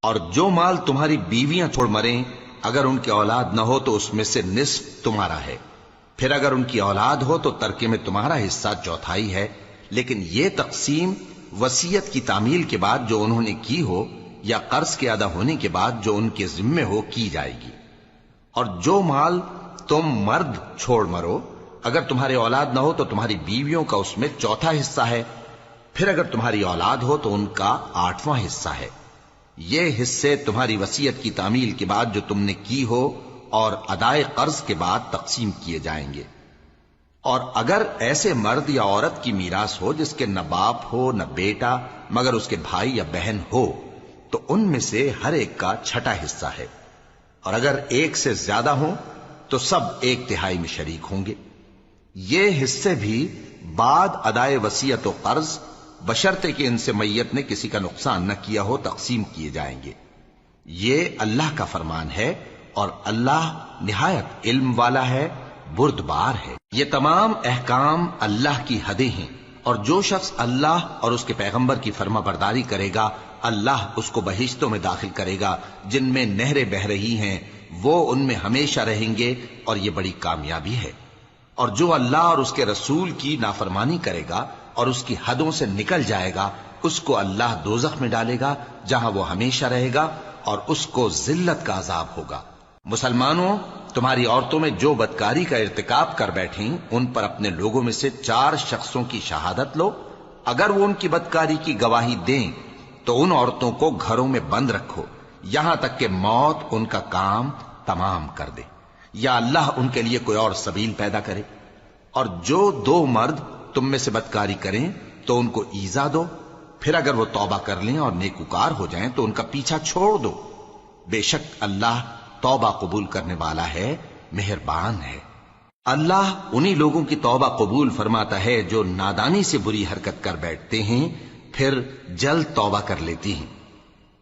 اور جو مال تمہاری بیویاں چھوڑ مریں اگر ان کی اولاد نہ ہو تو اس میں سے نصف تمہارا ہے، پھر اگر ان کی اولاد ہو تو ترکے میں تمہارا حصہ چوتھائی ہے، لیکن یہ تقسیم وصیت کی تعمیل کے بعد جو انہوں نے کی ہو یا قرض کے ادا ہونے کے بعد جو ان کے ذمے ہو کی جائے گی۔ اور جو مال تم مرد چھوڑ مرو اگر تمہاری اولاد نہ ہو تو تمہاری بیویوں کا اس میں چوتھا حصہ ہے، پھر اگر تمہاری اولاد ہو تو ان کا 8واں حصہ ہے۔ یہ حصے تمہاری وصیت کی تعمیل کے بعد جو تم نے کی ہو اور ادائے قرض کے بعد تقسیم کیے جائیں گے۔ اور اگر ایسے مرد یا عورت کی میراث ہو جس کے نہ باپ ہو نہ بیٹا مگر اس کے بھائی یا بہن ہو تو ان میں سے ہر ایک کا چھٹا حصہ ہے، اور اگر ایک سے زیادہ ہوں تو سب 1/3 میں شریک ہوں گے۔ یہ حصے بھی بعد ادائے وصیت و قرض بشرطے کہ ان سے میت نے کسی کا نقصان نہ کیا ہو تقسیم کیے جائیں گے۔ یہ اللہ کا فرمان ہے اور اللہ نہایت علم والا ہے، بردبار ہے۔ یہ تمام احکام اللہ کی حدیں ہیں، اور جو شخص اللہ اور اس کے پیغمبر کی فرما برداری کرے گا اللہ اس کو بہشتوں میں داخل کرے گا جن میں نہریں بہ رہی ہیں، وہ ان میں ہمیشہ رہیں گے، اور یہ بڑی کامیابی ہے۔ اور جو اللہ اور اس کے رسول کی نافرمانی کرے گا اور اس کی حدوں سے نکل جائے گا اس کو اللہ دوزخ میں ڈالے گا جہاں وہ ہمیشہ رہے گا، اور اس کو ذلت کا عذاب ہوگا۔ مسلمانوں، تمہاری عورتوں میں جو بدکاری کا ارتکاب کر بیٹھیں ان پر اپنے لوگوں میں سے 4 شخصوں کی شہادت لو۔ اگر وہ ان کی بدکاری کی گواہی دیں تو ان عورتوں کو گھروں میں بند رکھو یہاں تک کہ موت ان کا کام تمام کر دے، یا اللہ ان کے لیے کوئی اور سبیل پیدا کرے۔ اور جو 2 مرد تم میں سے بدکاری کریں تو ان کو ایذا دو، پھر اگر وہ توبہ کر لیں اور نیکوکار ہو جائیں تو ان کا پیچھا چھوڑ دو۔ بے شک اللہ توبہ قبول کرنے والا ہے، مہربان ہے۔ اللہ انہی لوگوں کی توبہ قبول فرماتا ہے جو نادانی سے بری حرکت کر بیٹھتے ہیں پھر جلد توبہ کر لیتی ہیں،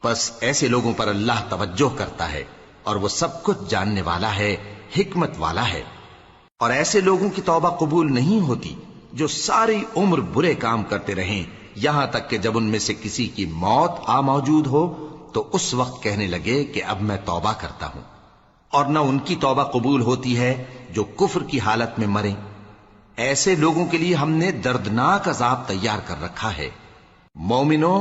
بس ایسے لوگوں پر اللہ توجہ کرتا ہے اور وہ سب کچھ جاننے والا ہے، حکمت والا ہے۔ اور ایسے لوگوں کی توبہ قبول نہیں ہوتی جو ساری عمر برے کام کرتے رہیں یہاں تک کہ جب ان میں سے کسی کی موت آ موجود ہو تو اس وقت کہنے لگے کہ اب میں توبہ کرتا ہوں۔ اور نہ ان کی توبہ قبول ہوتی ہے جو کفر کی حالت میں مریں۔ ایسے لوگوں کے لیے ہم نے دردناک عذاب تیار کر رکھا ہے۔ مومنوں،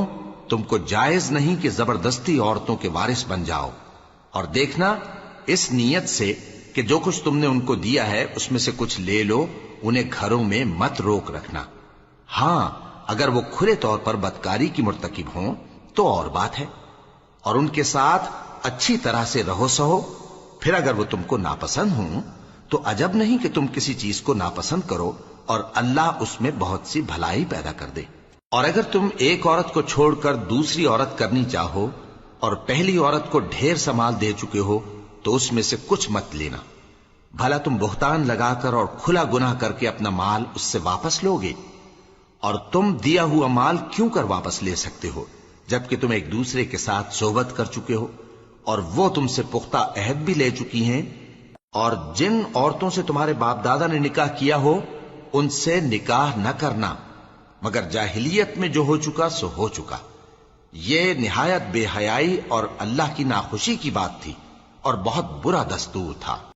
تم کو جائز نہیں کہ زبردستی عورتوں کے وارث بن جاؤ، اور دیکھنا اس نیت سے کہ جو کچھ تم نے ان کو دیا ہے اس میں سے کچھ لے لو، انہیں گھروں میں مت روک رکھنا۔ ہاں، اگر وہ کھلے طور پر بدکاری کی مرتکب ہوں تو اور بات ہے، اور ان کے ساتھ اچھی طرح سے رہو سہو۔ پھر اگر وہ تم کو ناپسند ہوں تو عجب نہیں کہ تم کسی چیز کو ناپسند کرو، اور اللہ اس میں بہت سی بھلائی پیدا کر دے۔ اور اگر تم ایک عورت کو چھوڑ کر دوسری عورت کرنی چاہو اور پہلی عورت کو ڈھیر سا مال دے چکے ہو تو اس میں سے کچھ مت لینا، بھلا تم بہتان لگا کر اور کھلا گناہ کر کے اپنا مال اس سے واپس لوگے؟ اور تم دیا ہوا مال کیوں کر واپس لے سکتے ہو جبکہ تم ایک دوسرے کے ساتھ صحبت کر چکے ہو اور وہ تم سے پختہ عہد بھی لے چکی ہیں؟ اور جن عورتوں سے تمہارے باپ دادا نے نکاح کیا ہو ان سے نکاح نہ کرنا مگر جاہلیت میں جو ہو چکا سو ہو چکا۔ یہ نہایت بے حیائی اور اللہ کی ناخوشی کی بات تھی اور بہت برا دستور تھا۔